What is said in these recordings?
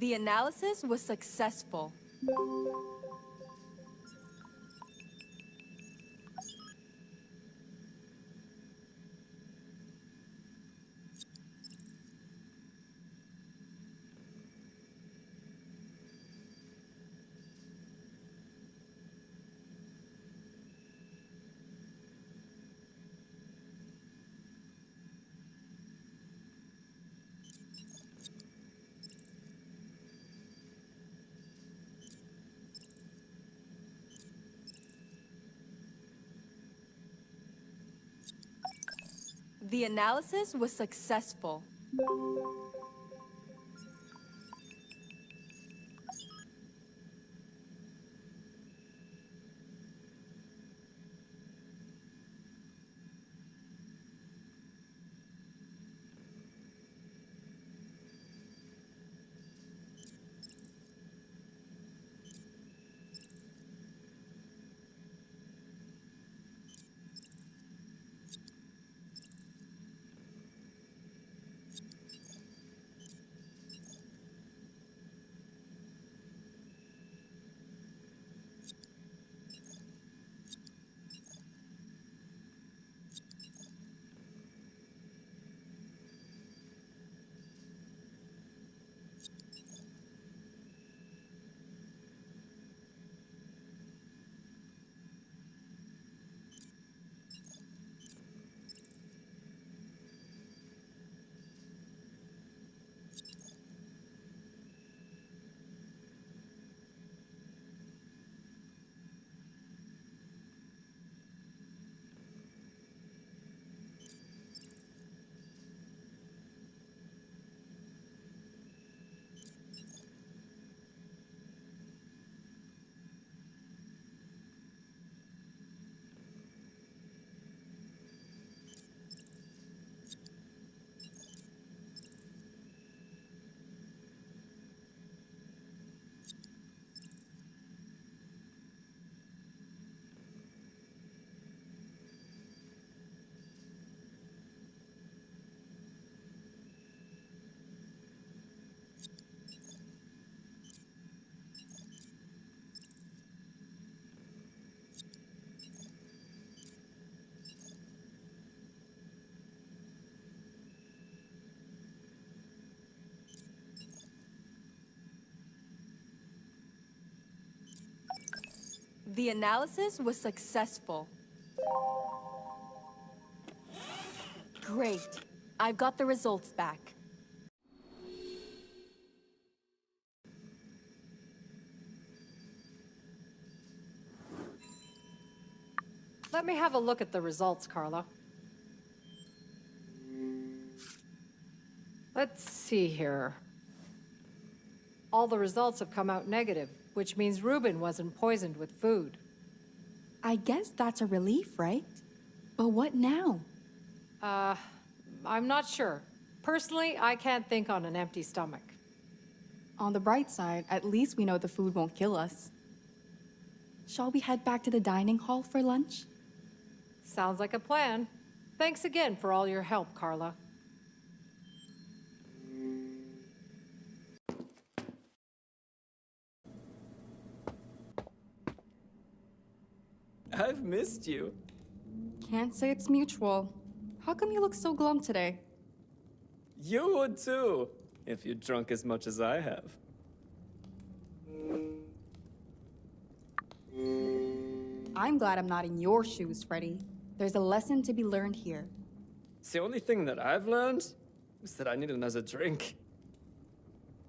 The analysis was successful. The analysis was successful. The analysis was successful. Great. I've got the results back. Let me have a look at the results, Carla. Let's see here. All the results have come out negative, which means Reuben wasn't poisoned with food. I guess that's a relief, right? But what now? I'm not sure. Personally, I can't think on an empty stomach. On the bright side, at least we know the food won't kill us. Shall we head back to the dining hall for lunch? Sounds like a plan. Thanks again for all your help, Carla. I've missed you. Can't say it's mutual. How come you look so glum today? You would too, if you drunk as much as I have. I'm glad I'm not in your shoes, Freddy. There's a lesson to be learned here. It's the only thing that I've learned is that I need another drink.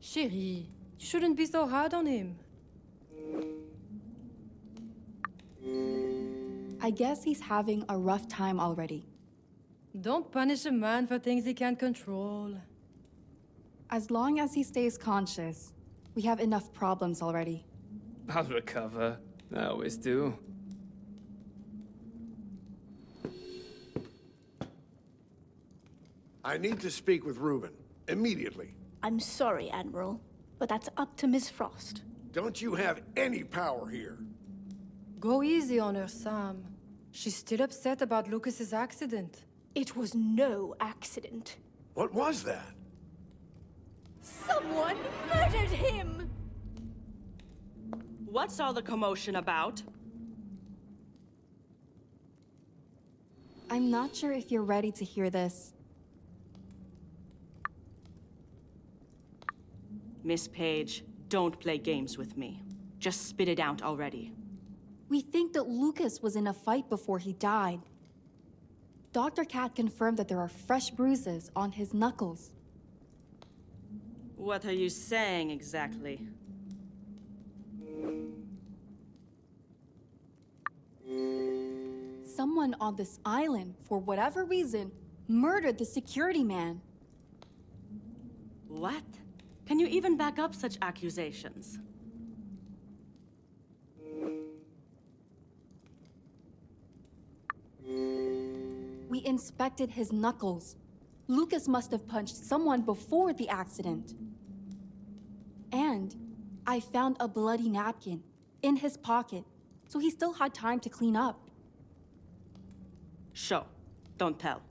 Chérie, you shouldn't be so hard on him. I guess he's having a rough time already. Don't punish a man for things he can't control. As long as he stays conscious, we have enough problems already. I'll recover. I always do. I need to speak with Reuben. Immediately. I'm sorry, Admiral, but that's up to Miss Frost. Don't you have any power here? Go easy on her, Sam. She's still upset about Lucas's accident. It was no accident. What was that? Someone murdered him! What's all the commotion about? I'm not sure if you're ready to hear this. Miss Page, don't play games with me. Just spit it out already. We think that Lucas was in a fight before he died. Dr. Cat confirmed that there are fresh bruises on his knuckles. What are you saying exactly? Someone on this island, for whatever reason, murdered the security man. What? Can you even back up such accusations? We inspected his knuckles. Lucas must have punched someone before the accident. And I found a bloody napkin in his pocket, so he still had time to clean up. Show. Don't tell.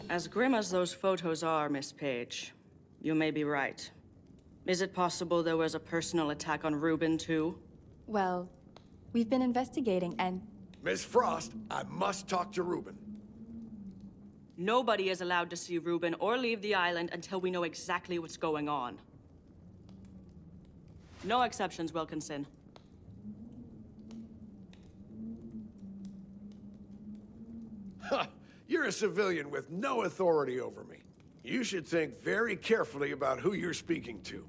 As grim as those photos are, Miss Page, you may be right. Is it possible there was a personal attack on Reuben, too? Well, we've been investigating and... Miss Frost, I must talk to Reuben. Nobody is allowed to see Reuben or leave the island until we know exactly what's going on. No exceptions, Wilkinson. Ha! You're a civilian with no authority over me. You should think very carefully about who you're speaking to.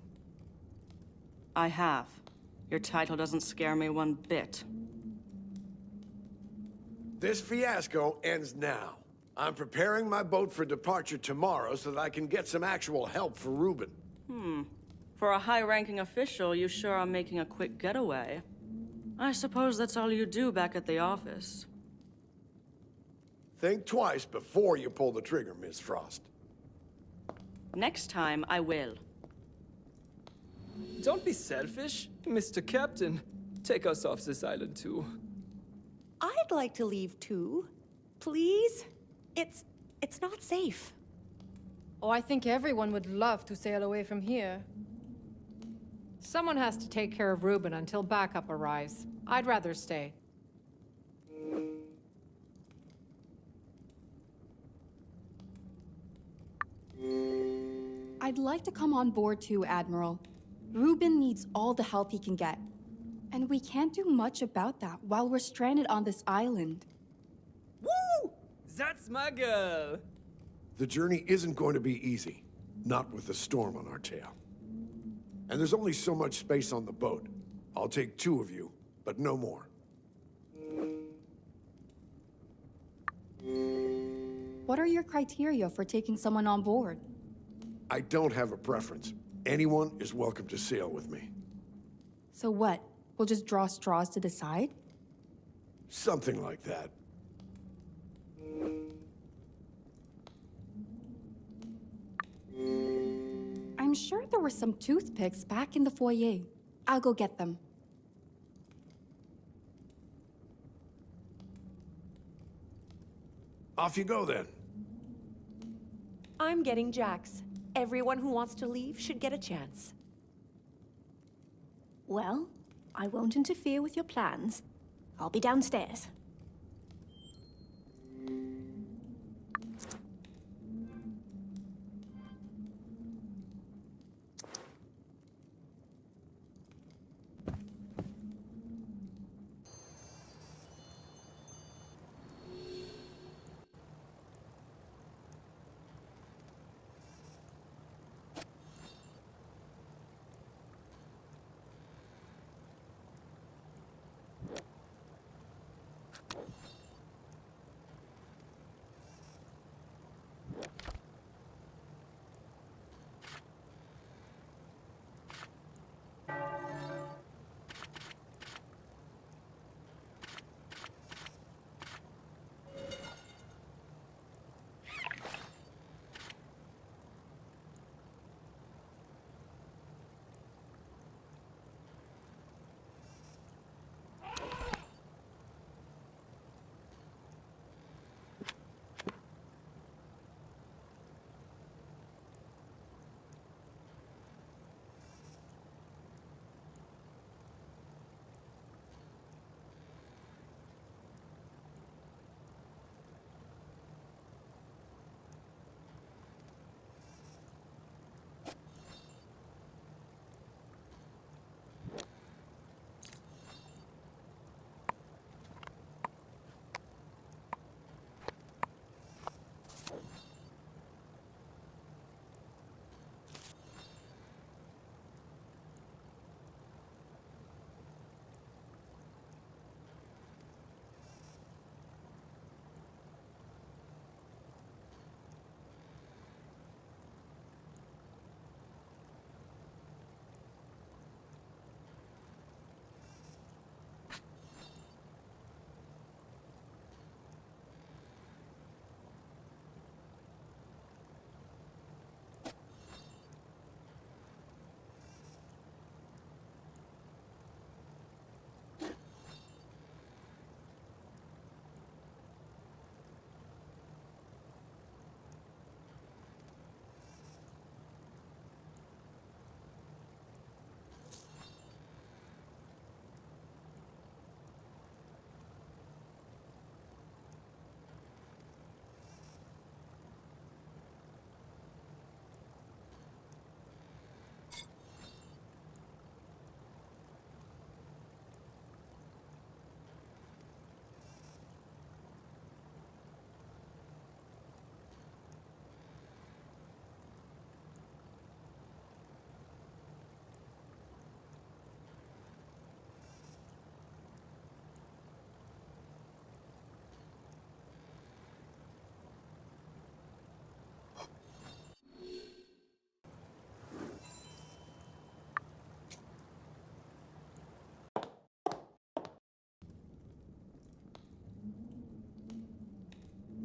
I have. Your title doesn't scare me one bit. This fiasco ends now. I'm preparing my boat for departure tomorrow so that I can get some actual help for Reuben. For a high-ranking official, you sure are making a quick getaway. I suppose that's all you do back at the office. Think twice before you pull the trigger, Miss Frost. Next time, I will. Don't be selfish, Mr. Captain. Take us off this island, too. I'd like to leave too. Please? It's not safe. Oh, I think everyone would love to sail away from here. Someone has to take care of Reuben until backup arrives. I'd rather stay. I'd like to come on board too, Admiral. Reuben needs all the help he can get. And we can't do much about that while we're stranded on this island. Woo! That's my girl! The journey isn't going to be easy. Not with the storm on our tail. And there's only so much space on the boat. I'll take 2 of you, but no more. What are your criteria for taking someone on board? I don't have a preference. Anyone is welcome to sail with me. So what? We'll just draw straws to decide? Something like that. I'm sure there were some toothpicks back in the foyer. I'll go get them. Off you go then. I'm getting Jax. Everyone who wants to leave should get a chance. Well, I won't interfere with your plans. I'll be downstairs.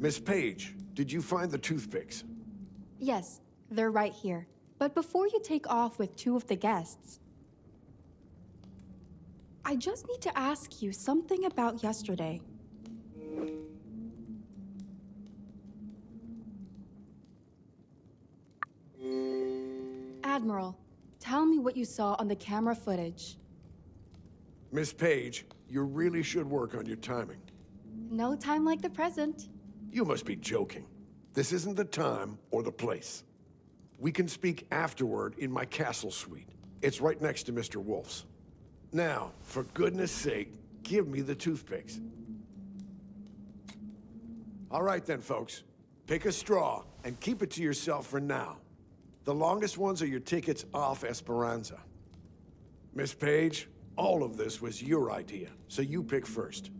Miss Page, did you find the toothpicks? Yes, they're right here. But before you take off with two of the guests, I just need to ask you something about yesterday. Admiral, tell me what you saw on the camera footage. Miss Page, you really should work on your timing. No time like the present. You must be joking. This isn't the time or the place. We can speak afterward in my castle suite. It's right next to Mr. Wolf's. Now, for goodness sake, give me the toothpicks. All right then, folks. Pick a straw and keep it to yourself for now. The longest ones are your tickets off Esperanza. Miss Page, all of this was your idea, so you pick first.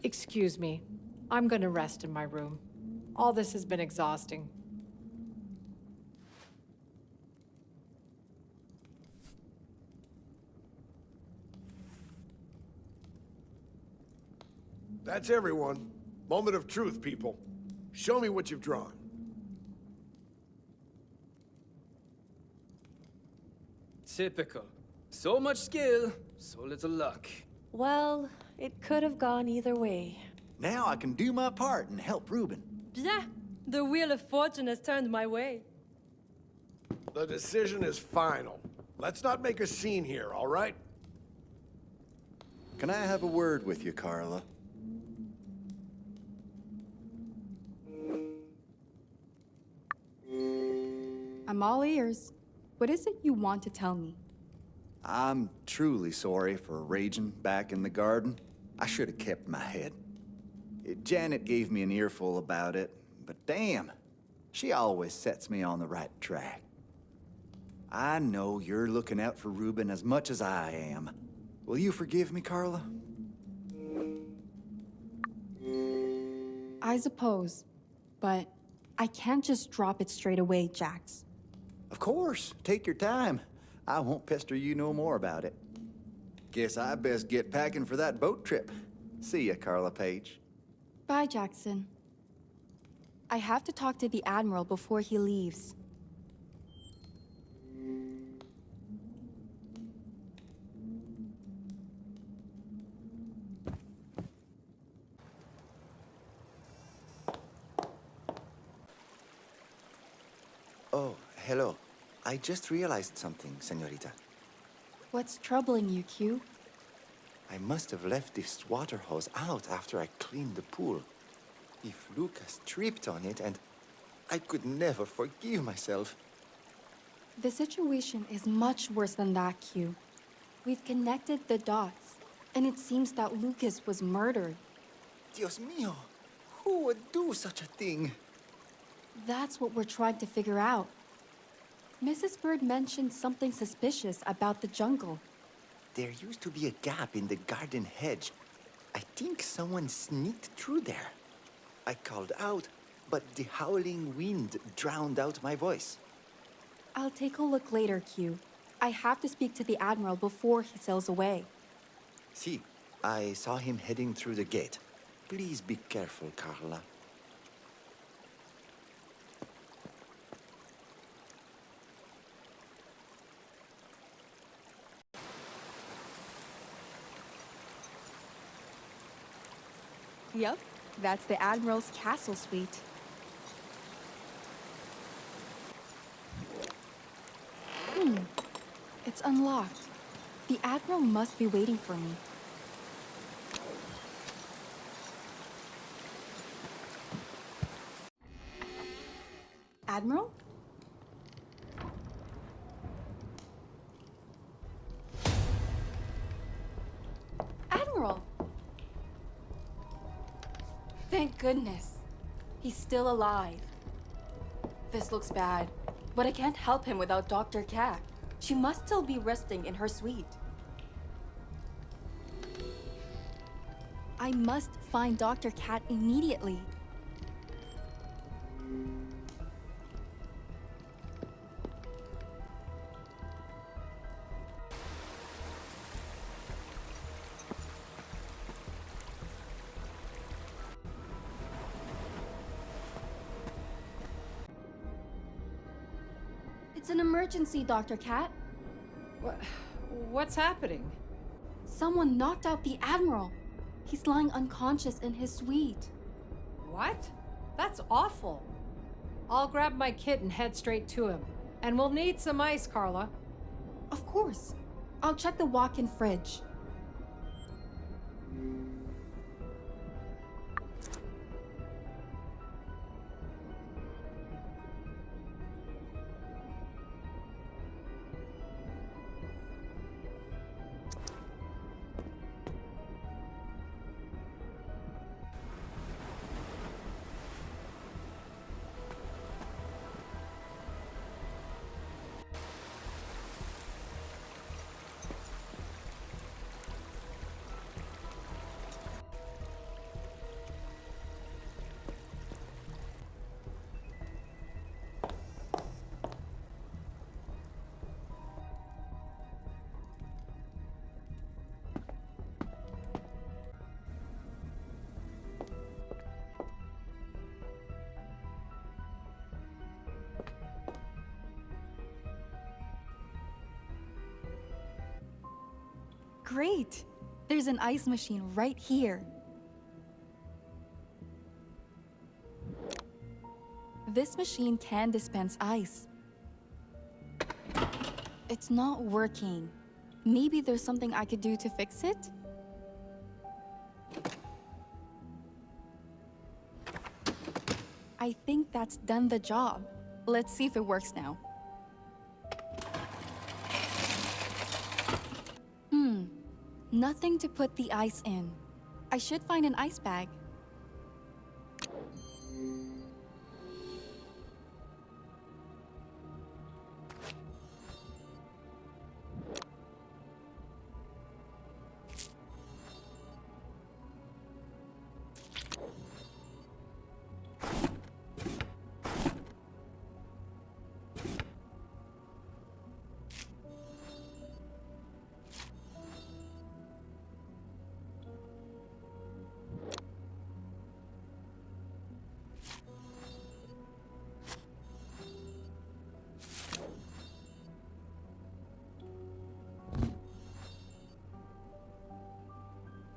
Excuse me. I'm gonna rest in my room. All this has been exhausting. That's everyone. Moment of truth, people. Show me what you've drawn. Typical. So much skill, so little luck. Well, it could have gone either way. Now I can do my part and help Reuben. Bien! The wheel of fortune has turned my way. The decision is final. Let's not make a scene here, all right? Can I have a word with you, Carla? I'm all ears. What is it you want to tell me? I'm truly sorry for raging back in the garden. I should have kept my head. Janet gave me an earful about it, but damn, she always sets me on the right track. I know you're looking out for Reuben as much as I am. Will you forgive me, Carla? I suppose, but I can't just drop it straight away, Jax. Of course, take your time. I won't pester you no more about it. Guess I best get packing for that boat trip. See ya, Carla Page. Bye, Jackson. I have to talk to the Admiral before he leaves. Oh, hello. I just realized something, señorita. What's troubling you, Q? I must have left this water hose out after I cleaned the pool. If Lucas tripped on it, and I could never forgive myself. The situation is much worse than that, Q. We've connected the dots, and it seems that Lucas was murdered. Dios mío, who would do such a thing? That's what we're trying to figure out. Mrs. Bird mentioned something suspicious about the jungle. There used to be a gap in the garden hedge. I think someone sneaked through there. I called out, but the howling wind drowned out my voice. I'll take a look later, Q. I have to speak to the Admiral before he sails away. See, I saw him heading through the gate. Please be careful, Carla. Yep, that's the Admiral's castle suite. It's unlocked. The Admiral must be waiting for me. Admiral? Admiral! Thank goodness. He's still alive. This looks bad, but I can't help him without Dr. Cat. She must still be resting in her suite. I must find Dr. Cat immediately. It's an emergency, Dr. Cat. What's happening? Someone knocked out the Admiral. He's lying unconscious in his suite. What? That's awful. I'll grab my kit and head straight to him. And we'll need some ice, Carla. Of course. I'll check the walk-in fridge. Great! There's an ice machine right here. This machine can dispense ice. It's not working. Maybe there's something I could do to fix it? I think that's done the job. Let's see if it works now. Nothing to put the ice in. I should find an ice bag.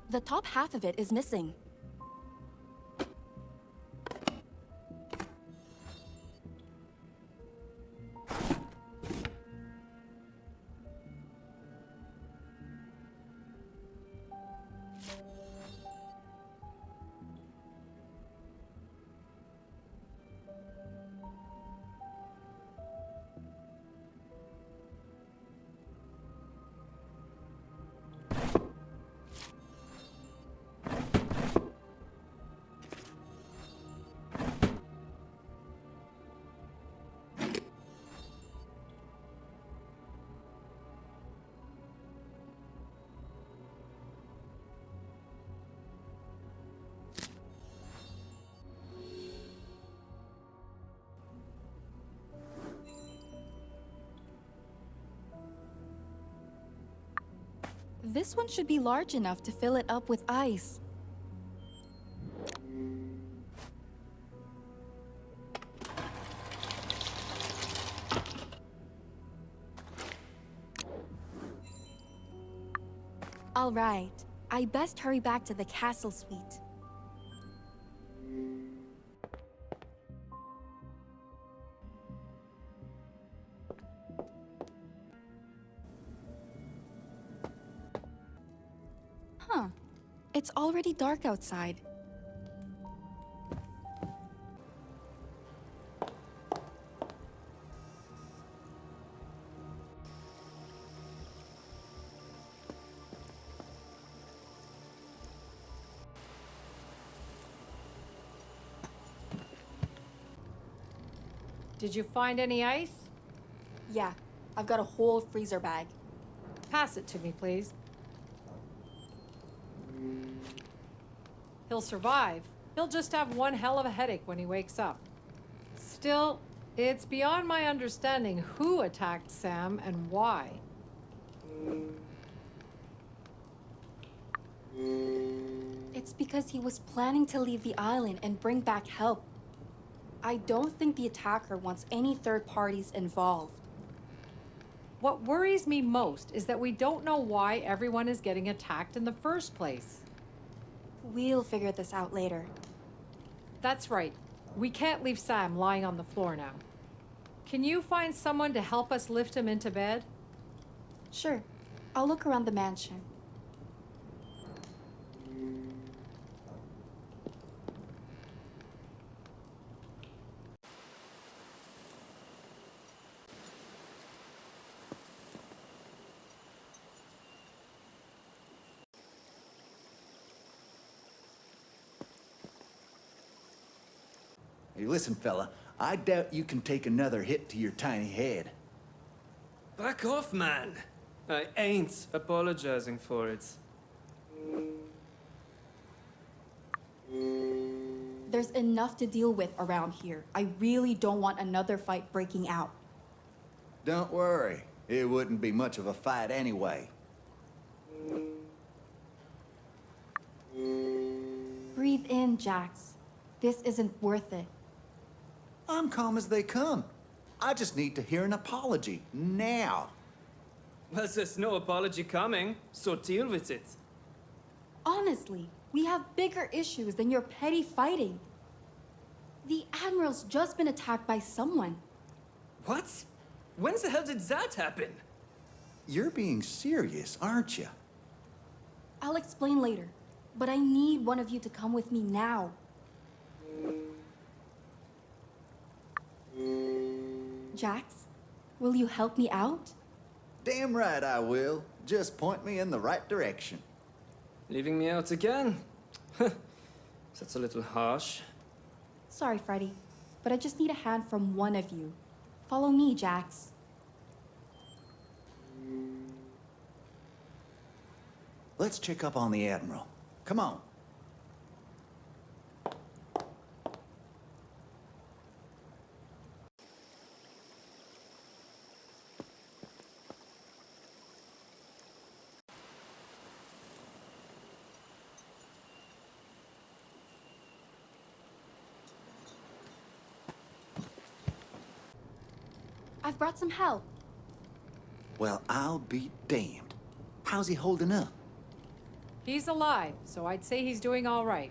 The top half of it is missing. This one should be large enough to fill it up with ice. All right, I best hurry back to the castle suite. Huh. It's already dark outside. Did you find any ice? Yeah, I've got a whole freezer bag. Pass it to me, please. He'll survive. He'll just have one hell of a headache when he wakes up. Still, it's beyond my understanding who attacked Sam and why. It's because he was planning to leave the island and bring back help. I don't think the attacker wants any third parties involved. What worries me most is that we don't know why everyone is getting attacked in the first place. We'll figure this out later. That's right. We can't leave Sam lying on the floor now. Can you find someone to help us lift him into bed? Sure. I'll look around the mansion. Hey, listen, fella. I doubt you can take another hit to your tiny head. Back off, man. I ain't apologizing for it. There's enough to deal with around here. I really don't want another fight breaking out. Don't worry. It wouldn't be much of a fight anyway. Breathe in, Jax. This isn't worth it. I'm calm as they come. I just need to hear an apology, now. Well, there's no apology coming, so deal with it. Honestly, we have bigger issues than your petty fighting. The Admiral's just been attacked by someone. What? When the hell did that happen? You're being serious, aren't you? I'll explain later, but I need one of you to come with me now. Jax, will you help me out? Damn right I will. Just point me in the right direction. Leaving me out again? That's a little harsh. Sorry, Freddy, but I just need a hand from one of you. Follow me, Jax. Let's check up on the Admiral. Come on. I've brought some help. Well, I'll be damned. How's he holding up? He's alive, so I'd say he's doing all right.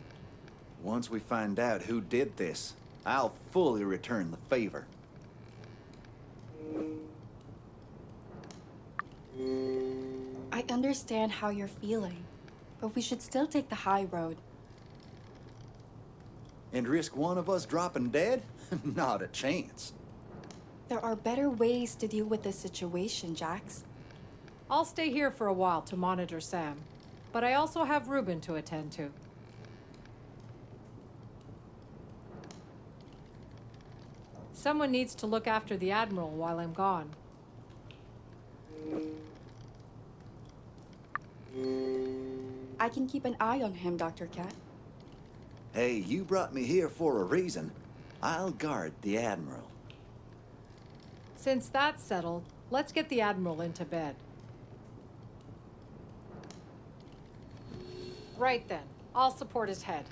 Once we find out who did this, I'll fully return the favor. I understand how you're feeling, but we should still take the high road. And risk one of us dropping dead? Not a chance. There are better ways to deal with this situation, Jax. I'll stay here for a while to monitor Sam, but I also have Reuben to attend to. Someone needs to look after the Admiral while I'm gone. I can keep an eye on him, Dr. Cat. Hey, you brought me here for a reason. I'll guard the Admiral. Since that's settled, let's get the Admiral into bed. Right then, I'll support his head.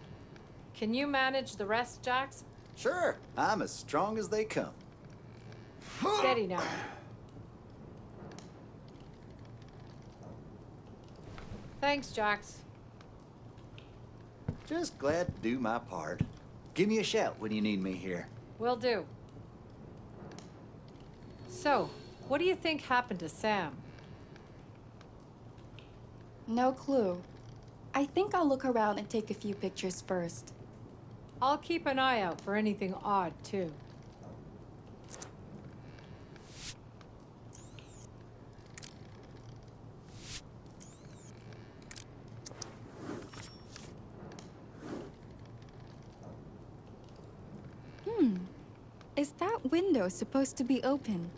Can you manage the rest, Jax? Sure, I'm as strong as they come. Steady now. Thanks, Jax. Just glad to do my part. Give me a shout when you need me here. Will do. So, what do you think happened to Sam? No clue. I think I'll look around and take a few pictures first. I'll keep an eye out for anything odd, too. Is that window supposed to be open?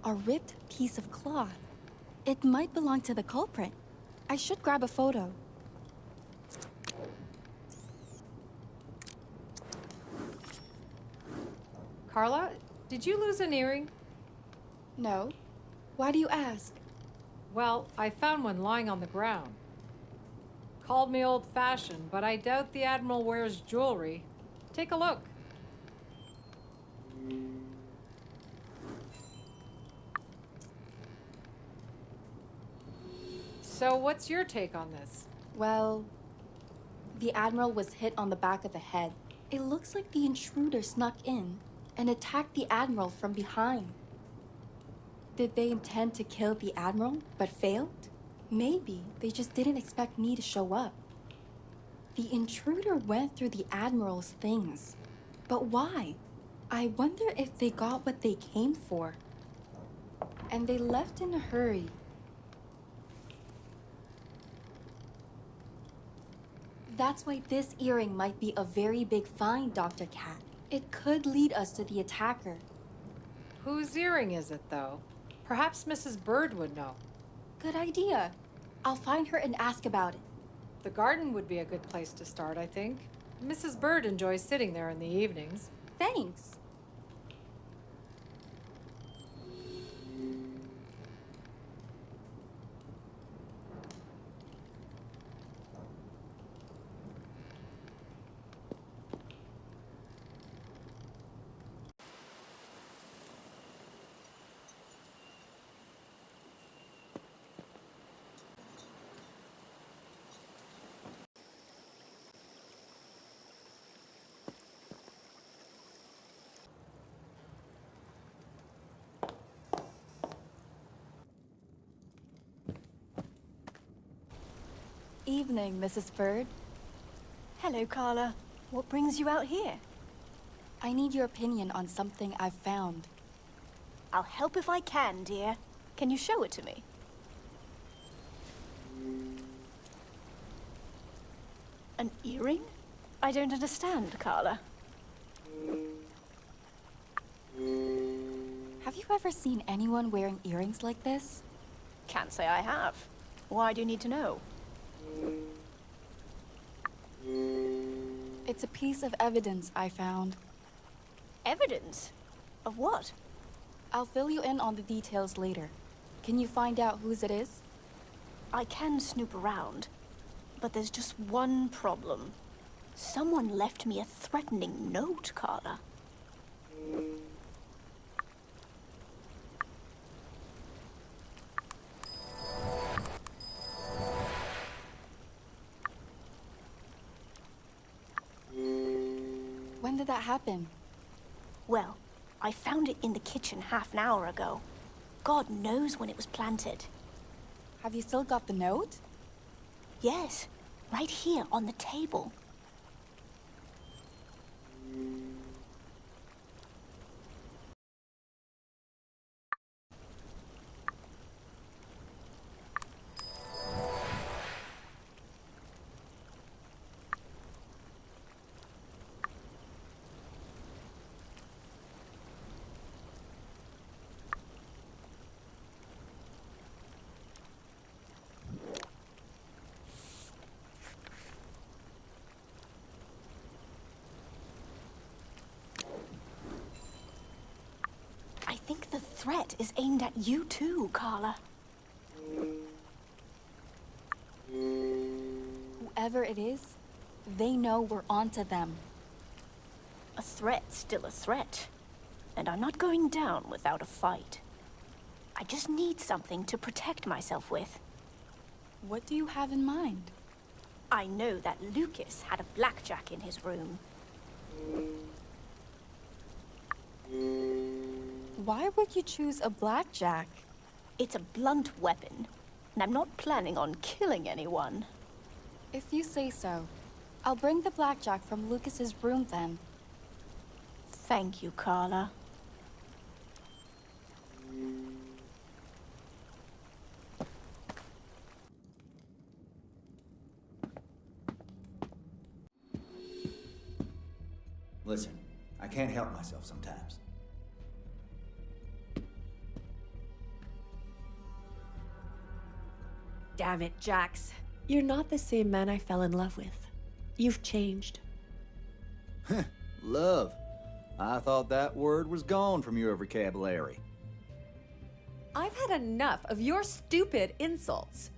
A ripped piece of cloth. It might belong to the culprit. I should grab a photo. Carla, did you lose an earring? No. Why do you ask? Well, I found one lying on the ground. Called me old-fashioned, but I doubt the Admiral wears jewelry. Take a look. So what's your take on this? Well, the Admiral was hit on the back of the head. It looks like the intruder snuck in and attacked the Admiral from behind. Did they intend to kill the Admiral, but failed? Maybe they just didn't expect me to show up. The intruder went through the Admiral's things. But why? I wonder if they got what they came for. And they left in a hurry. That's why this earring might be a very big find, Dr. Cat. It could lead us to the attacker. Whose earring is it, though? Perhaps Mrs. Bird would know. Good idea. I'll find her and ask about it. The garden would be a good place to start, I think. Mrs. Bird enjoys sitting there in the evenings. Thanks. Evening, Mrs. Bird. Hello, Carla. What brings you out here? I need your opinion on something I've found. I'll help if I can, dear. Can you show it to me? An earring? I don't understand, Carla. Have you ever seen anyone wearing earrings like this? Can't say I have. Why do you need to know? It's a piece of evidence I found. Evidence? Of what? I'll fill you in on the details later. Can you find out whose it is? I can snoop around, but there's just one problem. Someone left me a threatening note, Carla. When did that happen? Well, I found it in the kitchen half an hour ago. God knows when it was planted. Have you still got the note? Yes, right here on the table. I think the threat is aimed at you too, Carla. Whoever it is, they know we're onto them. A threat's still a threat. And I'm not going down without a fight. I just need something to protect myself with. What do you have in mind? I know that Lucas had a blackjack in his room. Why would you choose a blackjack? It's a blunt weapon, and I'm not planning on killing anyone. If you say so. I'll bring the blackjack from Lucas's room then. Thank you, Carla. Listen, I can't help myself sometimes. Damn it, Jax. You're not the same man I fell in love with. You've changed. Love. I thought that word was gone from your vocabulary. I've had enough of your stupid insults.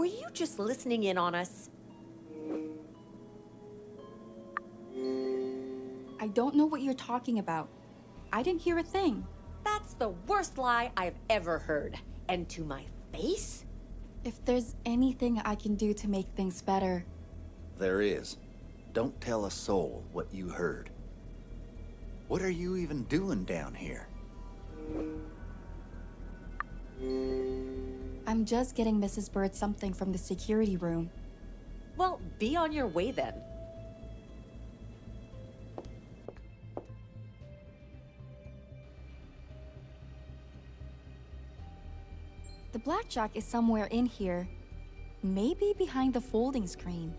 Were you just listening in on us? I don't know what you're talking about. I didn't hear a thing. That's the worst lie I've ever heard. And to my face? If there's anything I can do to make things better, There is. Don't tell a soul what you heard. What are you even doing down here? I'm just getting Mrs. Bird something from the security room. Well, be on your way then. The blackjack is somewhere in here. Maybe behind the folding screen.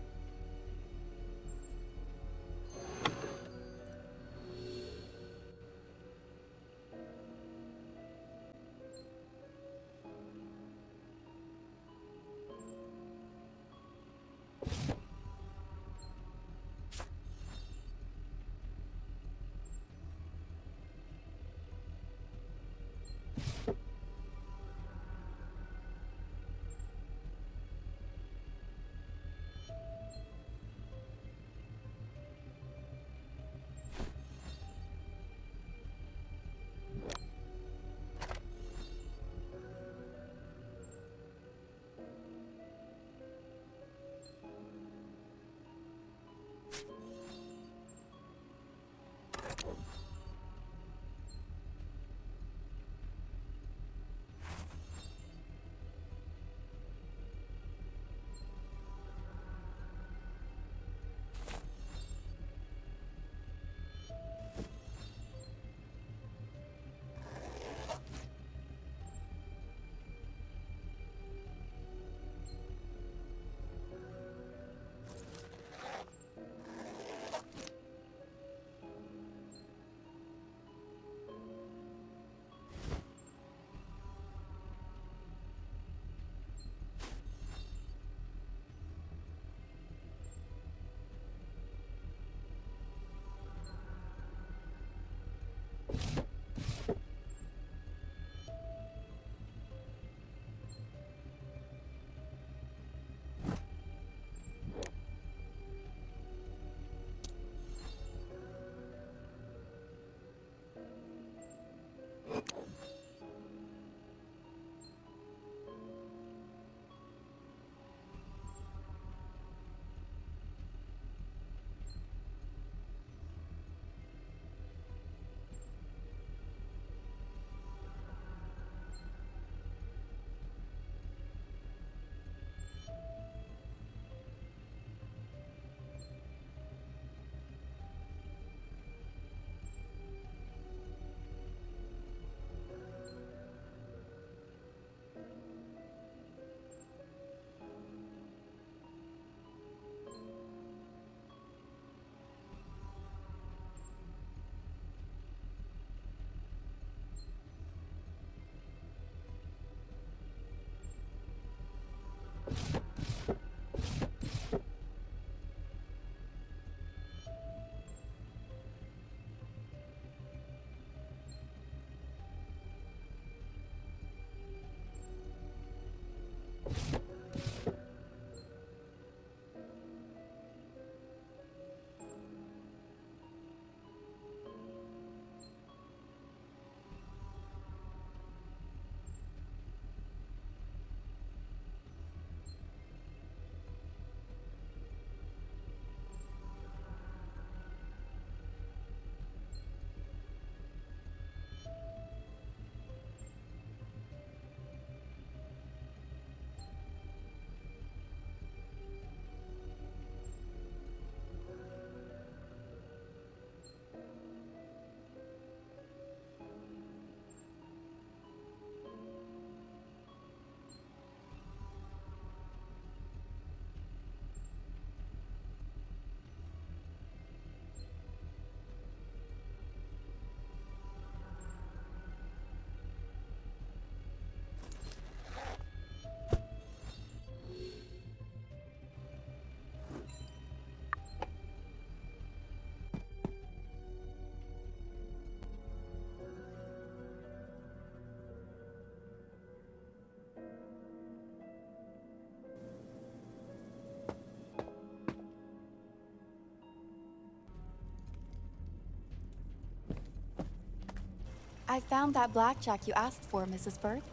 I found that blackjack you asked for, Mrs. Bird.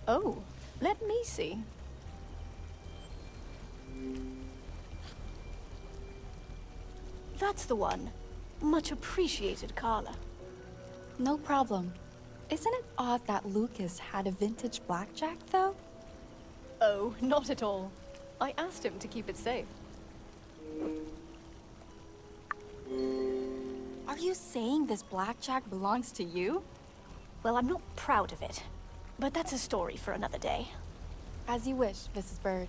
Oh, let me see. That's the one. Much appreciated, Carla. No problem. Isn't it odd that Lucas had a vintage blackjack, though? Oh, not at all. I asked him to keep it safe. Are you saying this blackjack belongs to you? Well, I'm not proud of it. But that's a story for another day. As you wish, Mrs. Bird.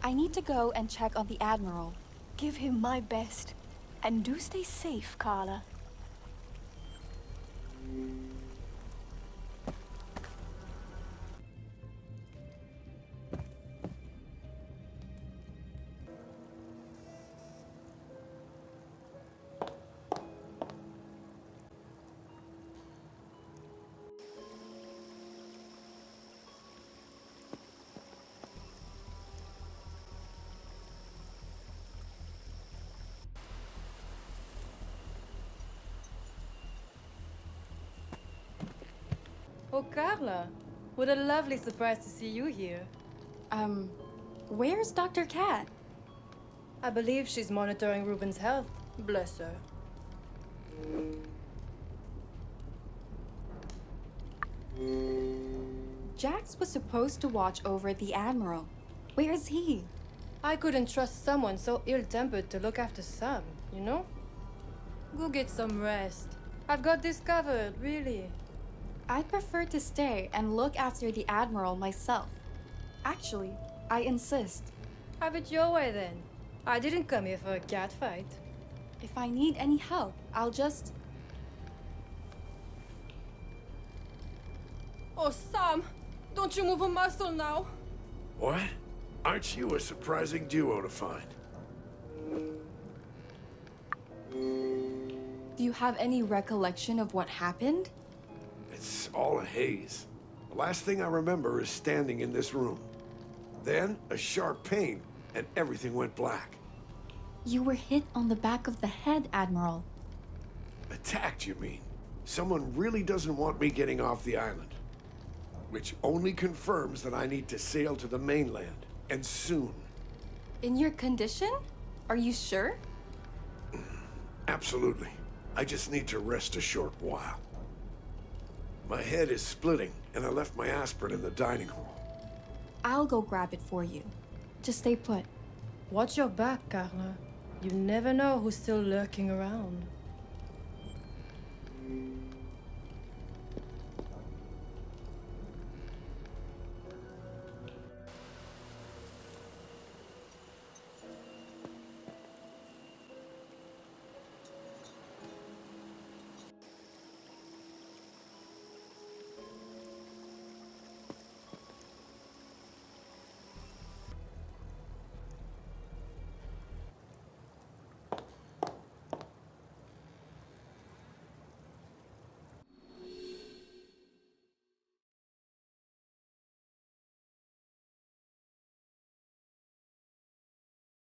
I need to go and check on the Admiral. Give him my best. And do stay safe, Carla. Oh, Carla. What a lovely surprise to see you here. Where's Dr. Cat? I believe she's monitoring Ruben's health. Bless her. Jax was supposed to watch over the Admiral. Where is he? I couldn't trust someone so ill-tempered to look after Sam, you know? Go get some rest. I've got this covered, really. I'd prefer to stay and look after the Admiral myself. Actually, I insist. Have it your way then. I didn't come here for a cat fight. If I need any help, I'll just... Oh, Sam! Don't you move a muscle now! What? Aren't you a surprising duo to find? Do you have any recollection of what happened? It's all a haze. The last thing I remember is standing in this room. Then, a sharp pain, and everything went black. You were hit on the back of the head, Admiral. Attacked, you mean? Someone really doesn't want me getting off the island. Which only confirms that I need to sail to the mainland, and soon. In your condition? Are you sure? Absolutely. I just need to rest a short while. My head is splitting, and I left my aspirin in the dining hall. I'll go grab it for you. Just stay put. Watch your back, Carla. You never know who's still lurking around.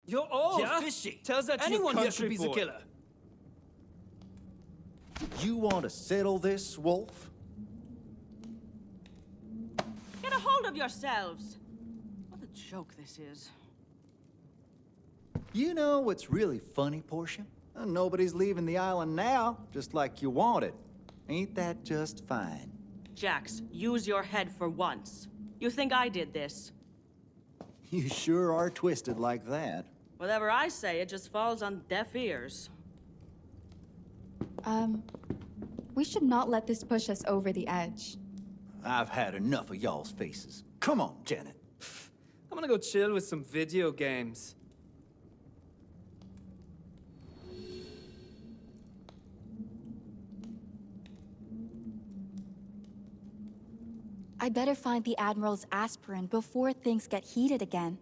You're all fishy. Tells that Anyone to your here could country be the boy. killer. You want to settle this, Wolf? Get a hold of yourselves! What a joke this is. You know what's really funny, Portia? Nobody's leaving the island now, just like you wanted. Ain't that just fine? Jax, use your head for once. You think I did this? You sure are twisted like that. Whatever I say, it just falls on deaf ears. We should not let this push us over the edge. I've had enough of y'all's faces. Come on, Janet. I'm gonna go chill with some video games. I'd better find the Admiral's aspirin before things get heated again.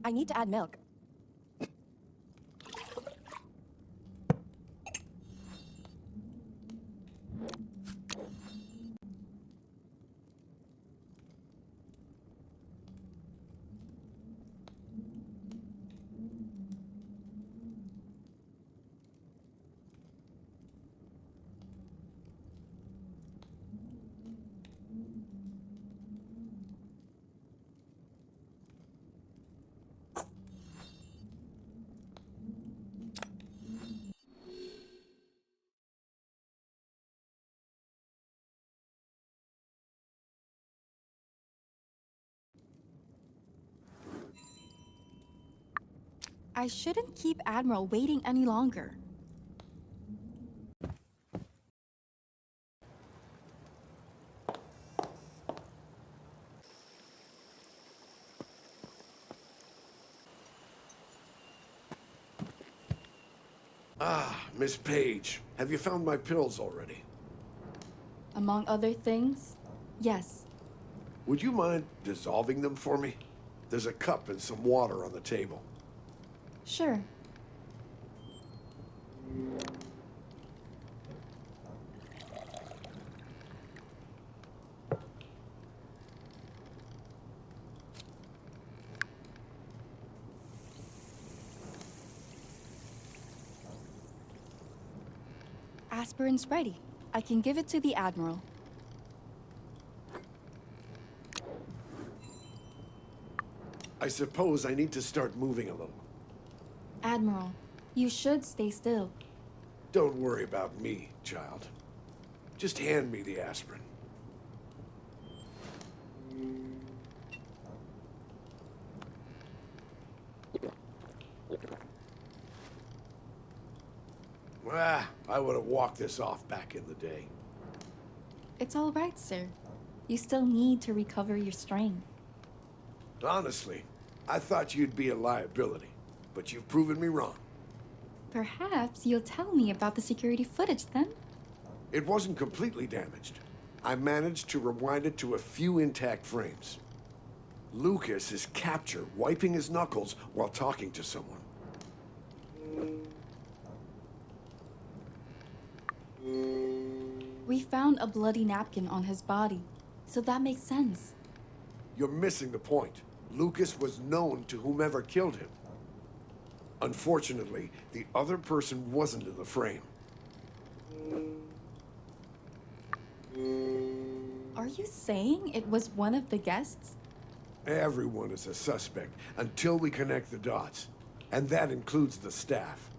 I need to add milk. I shouldn't keep Admiral waiting any longer. Ah, Miss Page, have you found my pills already? Among other things, yes. Would you mind dissolving them for me? There's a cup and some water on the table. Sure. Aspirin's ready. I can give it to the Admiral. I suppose I need to start moving a little. Admiral, you should stay still. Don't worry about me, child. Just hand me the aspirin. Ah, I would have walked this off back in the day. It's all right, sir. You still need to recover your strength. Honestly, I thought you'd be a liability, but you've proven me wrong. Perhaps you'll tell me about the security footage then? It wasn't completely damaged. I managed to rewind it to a few intact frames. Lucas is captured, wiping his knuckles while talking to someone. We found a bloody napkin on his body, so that makes sense. You're missing the point. Lucas was known to whomever killed him. Unfortunately, the other person wasn't in the frame. Are you saying it was one of the guests? Everyone is a suspect until we connect the dots. And that includes the staff.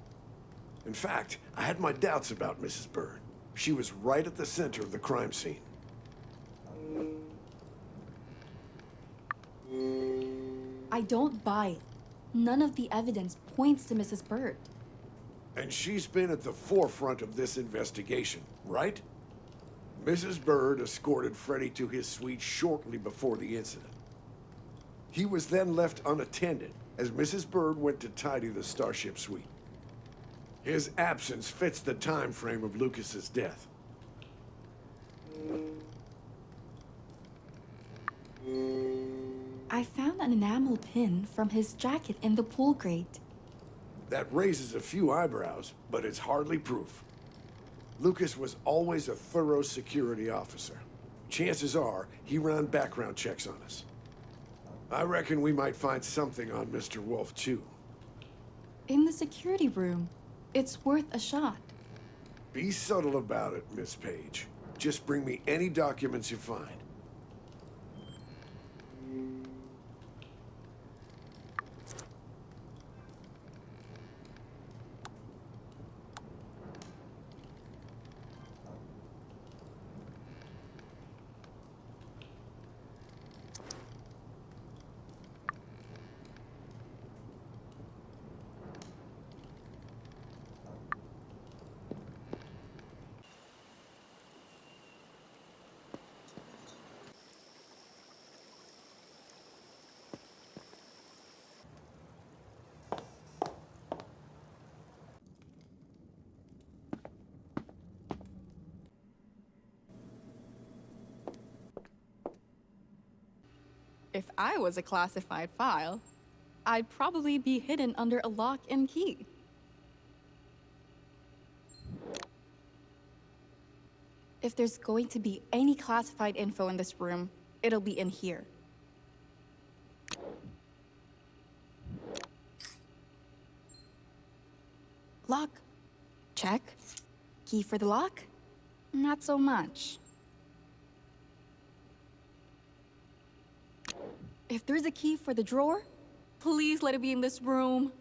In fact, I had my doubts about Mrs. Bird. She was right at the center of the crime scene. I don't buy it. None of the evidence points to Mrs. Bird. And she's been at the forefront of this investigation, right? Mrs. Bird escorted Freddy to his suite shortly before the incident. He was then left unattended as Mrs. Bird went to tidy the Starship suite. His absence fits the time frame of Lucas's death. I found an enamel pin from his jacket in the pool grate. That raises a few eyebrows, but it's hardly proof. Lucas was always a thorough security officer. Chances are he ran background checks on us. I reckon we might find something on Mr. Wolf, too. In the security room. It's worth a shot. Be subtle about it, Miss Page. Just bring me any documents you find. If I was a classified file, I'd probably be hidden under a lock and key. If there's going to be any classified info in this room, it'll be in here. Lock. Check. Key for the lock? Not so much. If there's a key for the drawer, please let it be in this room.